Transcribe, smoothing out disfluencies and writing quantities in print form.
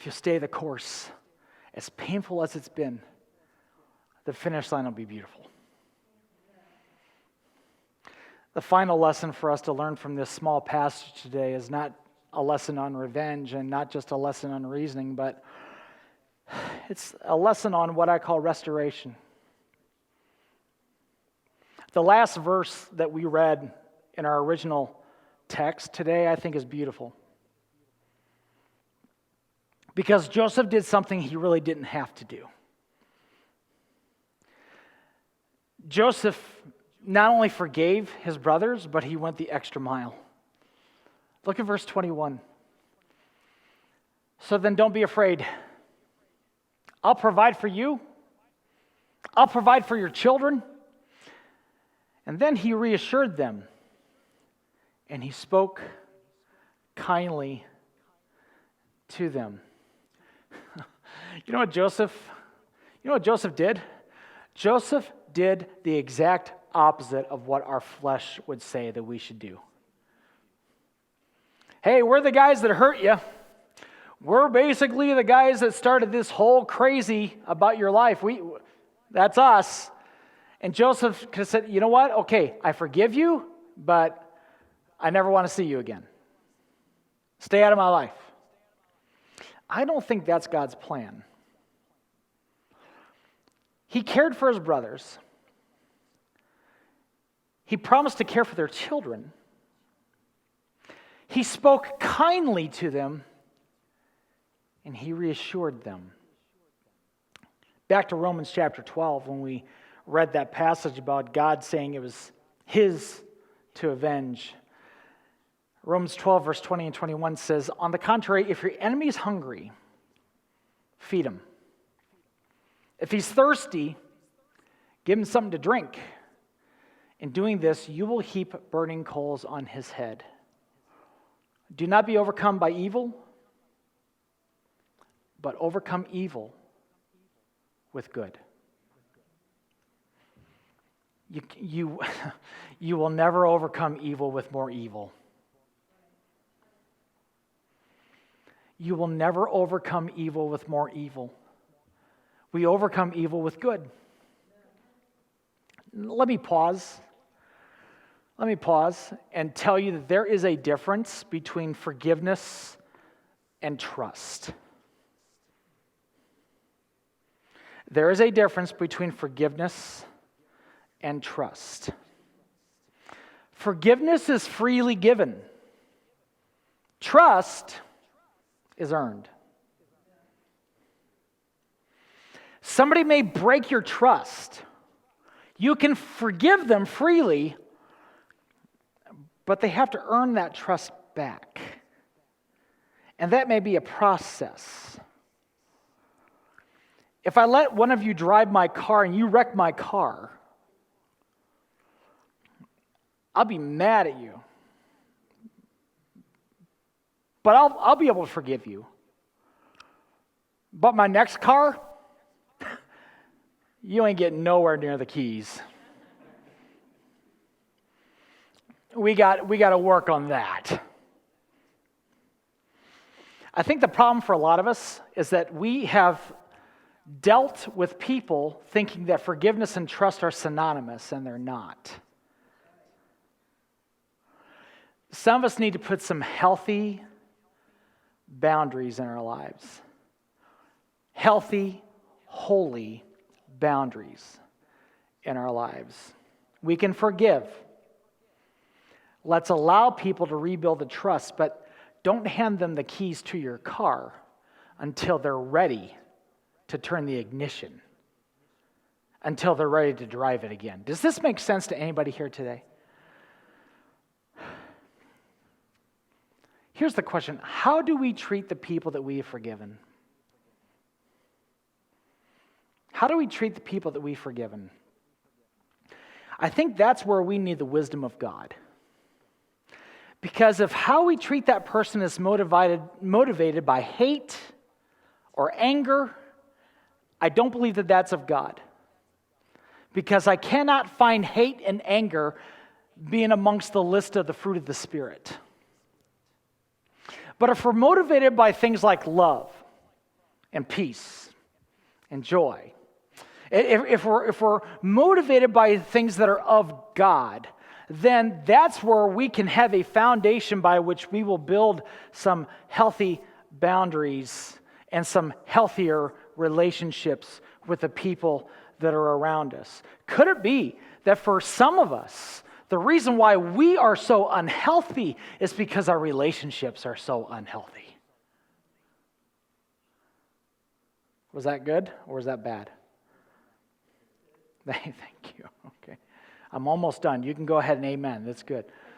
if you stay the course, as painful as it's been, the finish line will be beautiful. The final lesson for us to learn from this small passage today is not a lesson on revenge and not just a lesson on reasoning, but it's a lesson on what I call restoration. The last verse that we read in our original text today, I think, is beautiful. Because Joseph did something he really didn't have to do. Joseph not only forgave his brothers, but he went the extra mile. Look at verse 21. So then don't be afraid. I'll provide for you. I'll provide for your children. And then he reassured them. And he spoke kindly to them. You know what Joseph did? Joseph did the exact opposite of what our flesh would say that we should do. Hey, we're the guys that hurt you. We're basically the guys that started this whole crazy about your life. That's us. And Joseph could have said, you know what? Okay, I forgive you, but I never want to see you again. Stay out of my life. I don't think that's God's plan. He cared for his brothers. He promised to care for their children. He spoke kindly to them, and he reassured them. Back to Romans chapter 12, when we read that passage about God saying it was his to avenge. Romans 12, verse 20 and 21 says, on the contrary, if your enemy is hungry, feed him. If he's thirsty, give him something to drink. In doing this, you will heap burning coals on his head. Do not be overcome by evil, but overcome evil with good. You will never overcome evil with more evil. You will never overcome evil with more evil. We overcome evil with good. Let me pause and tell you that there is a difference between forgiveness and trust. There is a difference between forgiveness and trust. Forgiveness is freely given. Trust is earned. Somebody may break your trust. You can forgive them freely, but they have to earn that trust back. And that may be a process. If I let one of you drive my car and you wreck my car, I'll be mad at you. But I'll be able to forgive you. But my next car, you ain't getting nowhere near the keys. We got to work on that. I think the problem for a lot of us is that we have dealt with people thinking that forgiveness and trust are synonymous, and they're not. Some of us need to put some healthy boundaries in our lives. Healthy, holy boundaries in our lives. We can forgive. Let's allow people to rebuild the trust, but don't hand them the keys to your car until they're ready to turn the ignition, until they're ready to drive it again. Does this make sense to anybody here today? Here's the question. How do we treat the people that we have forgiven? How do we treat the people that we've forgiven? I think that's where we need the wisdom of God. Because if how we treat that person is motivated by hate or anger, I don't believe that that's of God. Because I cannot find hate and anger being amongst the list of the fruit of the Spirit. But if we're motivated by things like love, and peace and joy. If we're motivated by things that are of God, then that's where we can have a foundation by which we will build some healthy boundaries and some healthier relationships with the people that are around us. Could it be that for some of us, the reason why we are so unhealthy is because our relationships are so unhealthy? Was that good or was that bad? Thank you. Okay. I'm almost done. You can go ahead and amen. That's good.